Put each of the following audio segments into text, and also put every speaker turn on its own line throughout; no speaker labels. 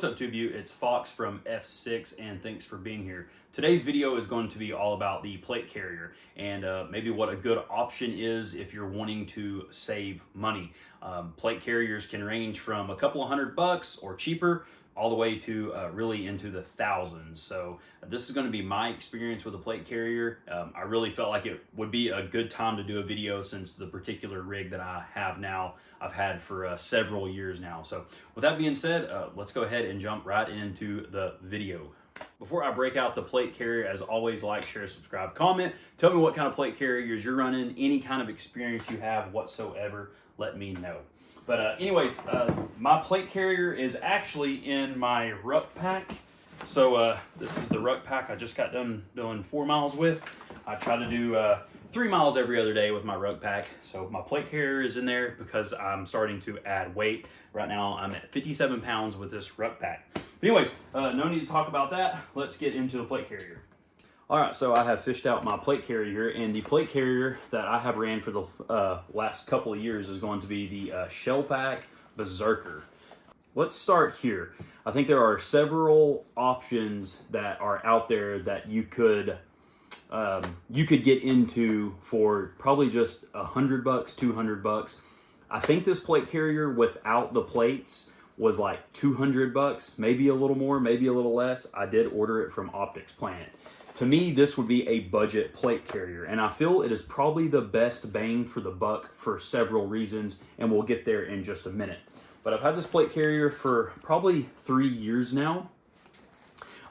What's up, Tube? It's Fox from F6, and thanks for being here. Today's video is going to be all about the plate carrier and maybe what a good option is if you're wanting to save money. Plate carriers can range from a couple of $100 or cheaper all the way to really into the thousands. So this is going to be my experience with a plate carrier. I really felt like it would be a good time to do a video since the particular rig that I have now I've had for several years now. So with that being said, let's go ahead and jump right into the video. Before I break out the plate carrier, as always, like, share, subscribe, comment. Tell me what kind of plate carriers you're running, any kind of experience you have whatsoever, let me know. But anyways, my plate carrier is actually in my ruck pack. So this is the ruck pack I just got done doing 4 miles with. I try to do 3 miles every other day with my ruck pack. So my plate carrier is in there because I'm starting to add weight. Right now I'm at 57 pounds with this ruck pack. But anyways, no need to talk about that. Let's get into the plate carrier. All right, so I have fished out my plate carrier, and the plate carrier that I have ran for the last couple of years is going to be the Shellback Berserker. Let's start here. I think there are several options that are out there that you could get into for probably just $100, $200. I think this plate carrier without the plates was like $200, maybe a little more, maybe a little less. I did order it from Optics Planet. To me, this would be a budget plate carrier, and I feel it is probably the best bang for the buck for several reasons, and we'll get there in just a minute. But I've had this plate carrier for probably 3 years now.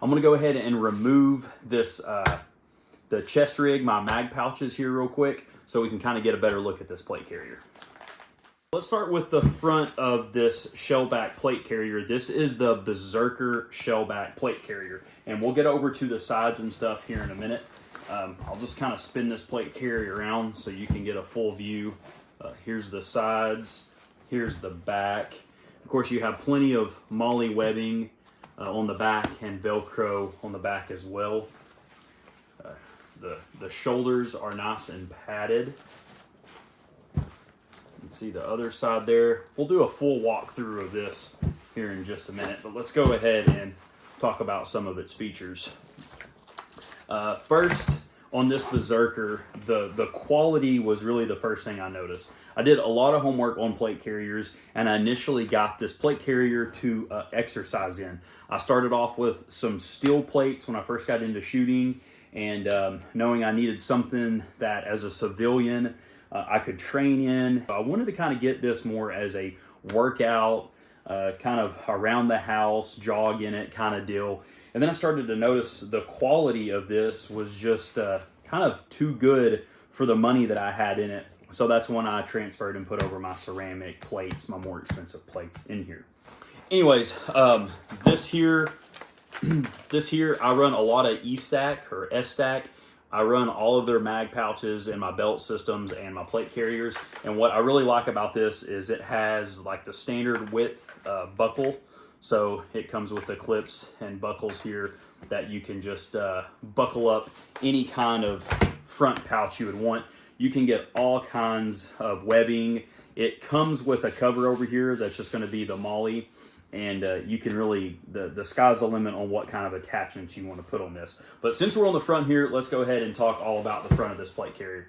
I'm gonna go ahead and remove this, the chest rig, my mag pouches here real quick, so we can kind of get a better look at this plate carrier. Let's start with the front of this Shellback plate carrier. This is the Berserker Shellback plate carrier, and we'll get over to the sides and stuff here in a minute. I'll just kind of spin this plate carrier around so you can get a full view. Here's the sides, here's the back. Of course, you have plenty of MOLLE webbing on the back and Velcro on the back as well. The shoulders are nice and padded. See the other side there. We'll do a full walkthrough of this here in just a minute, but let's go ahead and talk about some of its features. First, on this Berserker, the quality was really the first thing I noticed. I did a lot of homework on plate carriers, and I initially got this plate carrier to exercise in. I started off with some steel plates when I first got into shooting, and knowing I needed something that as a civilian I could train in. I wanted to kind of get this more as a workout, kind of around the house, jog in it kind of deal. And then I started to notice the quality of this was just kind of too good for the money that I had in it. So that's when I transferred and put over my ceramic plates, my more expensive plates in here. Anyways, this here, I run a lot of E-Stack or S-Stack. I run all of their mag pouches in my belt systems and my plate carriers. And what I really like about this is it has like the standard width buckle. So it comes with the clips and buckles here that you can just buckle up any kind of front pouch you would want. You can get all kinds of webbing. It comes with a cover over here that's just going to be the MOLLE. And you can really, the sky's the limit on what kind of attachments you want to put on this. But since we're on the front here, let's go ahead and talk all about the front of this plate carrier.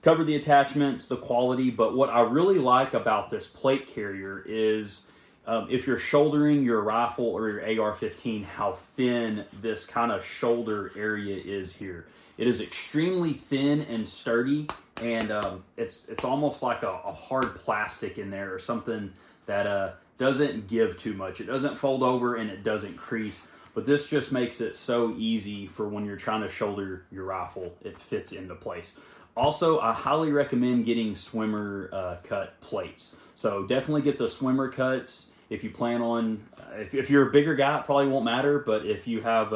Cover the attachments, the quality, but what I really like about this plate carrier is if you're shouldering your rifle or your AR-15, how thin this kind of shoulder area is here. It is extremely thin and sturdy, and it's almost like a hard plastic in there or something that doesn't give too much. It doesn't fold over and it doesn't crease, but this just makes it so easy for when you're trying to shoulder your rifle. It fits into place. Also, I highly recommend getting swimmer cut plates. So definitely get the swimmer cuts if you plan on, if you're a bigger guy, it probably won't matter, but if you have,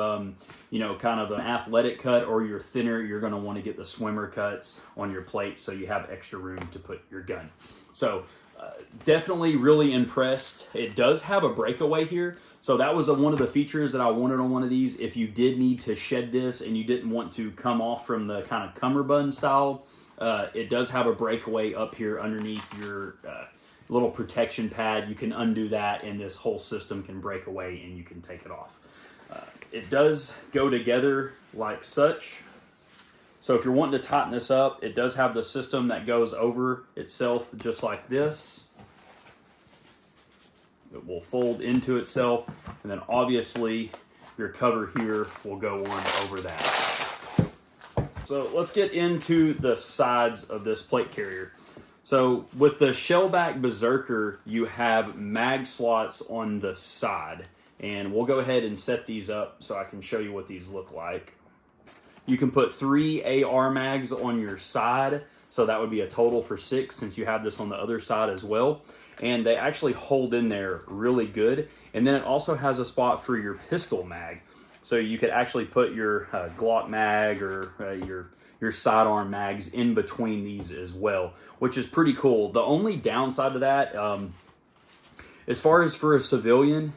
you know, kind of an athletic cut or you're thinner, you're gonna wanna get the swimmer cuts on your plates so you have extra room to put your gun. So definitely really impressed. It does have a breakaway here. So that was one of the features that I wanted on one of these. If you did need to shed this and you didn't want to come off from the kind of cummerbund style, it does have a breakaway up here underneath little protection pad. You can undo that and this whole system can break away and you can take it off. It does go together like such. So if you're wanting to tighten this up, it does have the system that goes over itself just like this. It will fold into itself, and then obviously your cover here will go on over that. So let's get into the sides of this plate carrier. So with the Shellback Berserker, you have mag slots on the side. And we'll go ahead and set these up so I can show you what these look like. You can put 3 AR mags on your side, so that would be a total for 6 since you have this on the other side as well. And they actually hold in there really good. And then it also has a spot for your pistol mag. So you could actually put your Glock mag or your sidearm mags in between these as well, which is pretty cool. The only downside to that, as far as for a civilian,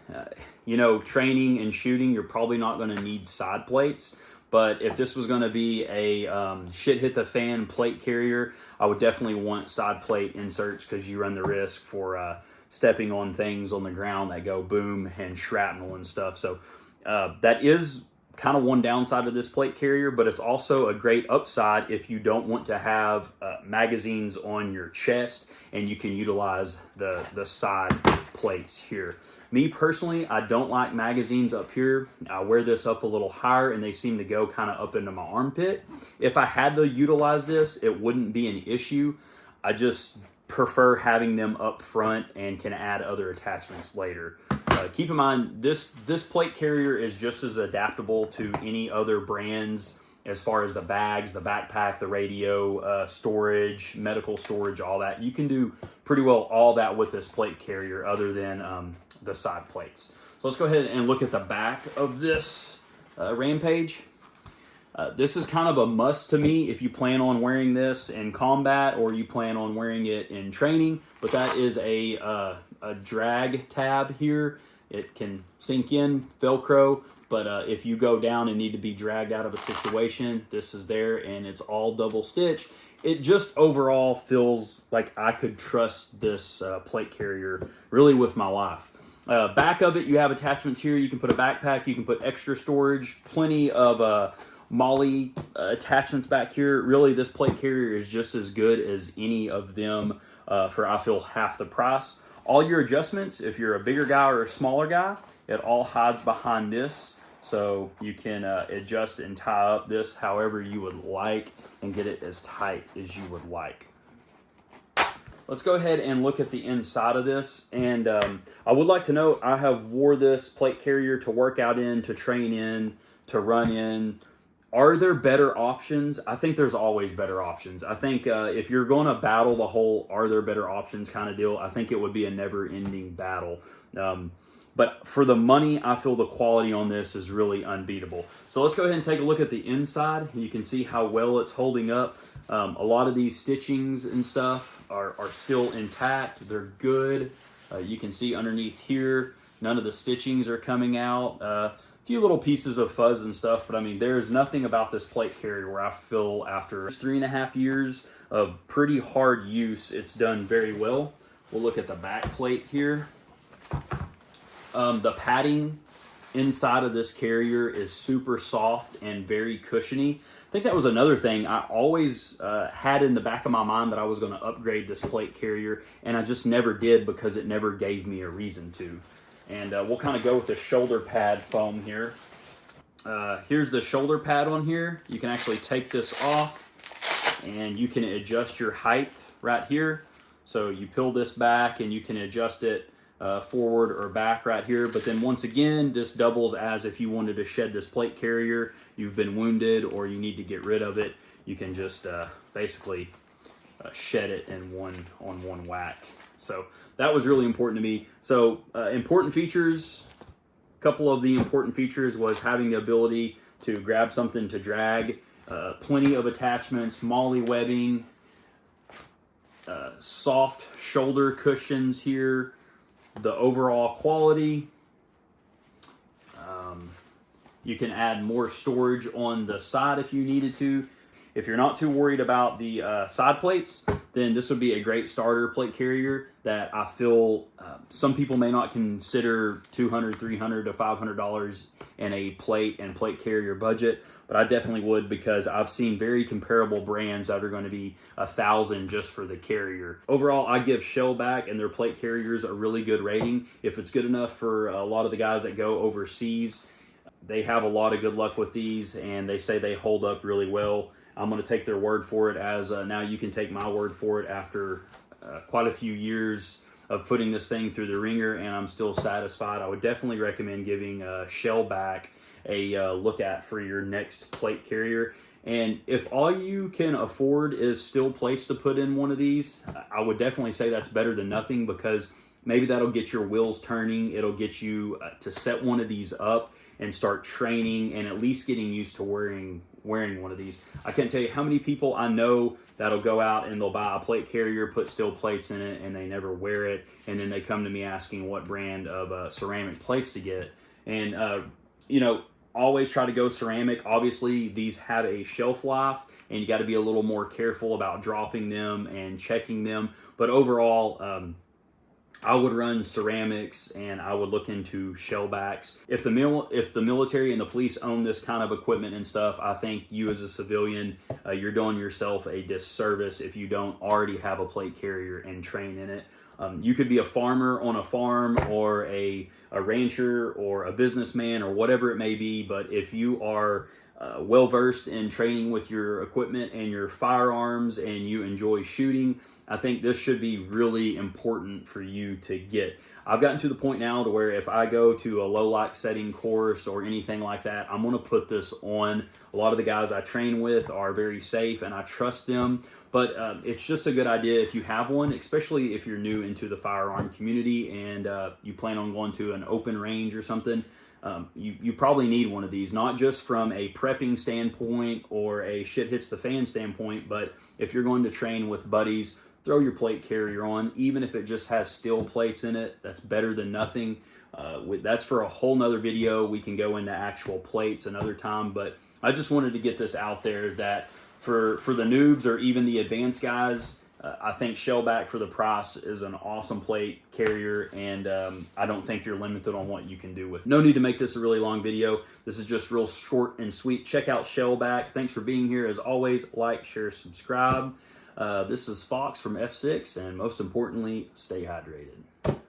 you know, training and shooting, you're probably not going to need side plates. But if this was going to be a shit hit the fan plate carrier, I would definitely want side plate inserts because you run the risk for stepping on things on the ground that go boom and shrapnel and stuff. So that is kind of one downside of this plate carrier, but it's also a great upside if you don't want to have magazines on your chest and you can utilize the side plates here. Me personally, I don't like magazines up here. I wear this up a little higher and they seem to go kind of up into my armpit. If I had to utilize this, it wouldn't be an issue. I just prefer having them up front and can add other attachments later. Keep in mind, this plate carrier is just as adaptable to any other brands as far as the bags, the backpack, the radio, storage, medical storage, all that. You can do pretty well all that with this plate carrier other than the side plates. So let's go ahead and look at the back of this Rampage. This is kind of a must to me if you plan on wearing this in combat or you plan on wearing it in training, but that is a drag tab here. It can sink in, Velcro, but if you go down and need to be dragged out of a situation, this is there and it's all double stitch. It just overall feels like I could trust this plate carrier really with my life. Back of it, you have attachments here. You can put a backpack, you can put extra storage, plenty of Molly attachments back here. Really, this plate carrier is just as good as any of them for, I feel, half the price. All your adjustments, if you're a bigger guy or a smaller guy, it all hides behind this. So you can adjust and tie up this however you would like and get it as tight as you would like. Let's go ahead and look at the inside of this. And I would like to note, I have wore this plate carrier to work out in, to train in, to run in. Are there better options? I think there's always better options. I think if you're going to battle the whole are there better options kind of deal, I think it would be a never-ending battle. But for the money, I feel the quality on this is really unbeatable. So let's go ahead and take a look at the inside. You can see how well it's holding up. A lot of these stitchings and stuff are still intact. They're good. You can see underneath here, none of the stitchings are coming out. Few little pieces of fuzz and stuff, but I mean, there's nothing about this plate carrier where I feel after 3.5 years of pretty hard use, it's done very well. We'll look at the back plate here. The padding inside of this carrier is super soft and very cushiony. I think that was another thing I always had in the back of my mind, that I was going to upgrade this plate carrier, and I just never did because it never gave me a reason to. And we'll kind of go with the shoulder pad foam here. Here's the shoulder pad on here. You can actually take this off and you can adjust your height right here. So you peel this back and you can adjust it forward or back right here. But then once again, this doubles as if you wanted to shed this plate carrier, you've been wounded or you need to get rid of it, you can just basically shed it in one whack. So that was really important to me. So important features, a couple of the important features was having the ability to grab something to drag, plenty of attachments, molly webbing, soft shoulder cushions here, the overall quality. You can add more storage on the side if you needed to. If you're not too worried about the side plates, then this would be a great starter plate carrier that I feel some people may not consider $200, $300 to $500 in a plate and plate carrier budget, but I definitely would, because I've seen very comparable brands that are going to be $1,000 just for the carrier. Overall, I give Shellback and their plate carriers a really good rating. If it's good enough for a lot of the guys that go overseas, they have a lot of good luck with these, and they say they hold up really well. I'm going to take their word for it, as now you can take my word for it after quite a few years of putting this thing through the ringer, and I'm still satisfied. I would definitely recommend giving Shellback a look at for your next plate carrier. And if all you can afford is steel plates to put in one of these, I would definitely say that's better than nothing, because maybe that'll get your wheels turning. It'll get you to set one of these up and start training and at least getting used to wearing one of these. I can't tell you how many people I know that'll go out and they'll buy a plate carrier, put steel plates in it, and they never wear it, and then they come to me asking what brand of ceramic plates to get. And always try to go ceramic. Obviously, these have a shelf life, and you got to be a little more careful about dropping them and checking them. But overall, I would run ceramics, and I would look into Shellbacks. If the military and the police own this kind of equipment and stuff, I think you as a civilian, you're doing yourself a disservice if you don't already have a plate carrier and train in it. You could be a farmer on a farm, or a rancher, or a businessman, or whatever it may be, but if you are well versed in training with your equipment and your firearms, and you enjoy shooting, I think this should be really important for you to get. I've gotten to the point now to where if I go to a low light setting course or anything like that, I'm going to put this on. A lot of the guys I train with are very safe, and I trust them. But it's just a good idea if you have one, especially if you're new into the firearm community and you plan on going to an open range or something. You probably need one of these, not just from a prepping standpoint or a shit hits the fan standpoint, but if you're going to train with buddies, throw your plate carrier on. Even if it just has steel plates in it, that's better than nothing. That's for a whole nother video. We can go into actual plates another time, but I just wanted to get this out there that for the noobs or even the advanced guys, I think Shellback for the price is an awesome plate carrier, and I don't think you're limited on what you can do with it. No need to make this a really long video. This is just real short and sweet. Check out Shellback. Thanks for being here. As always, like, share, subscribe. This is Fox from F6, and most importantly, stay hydrated.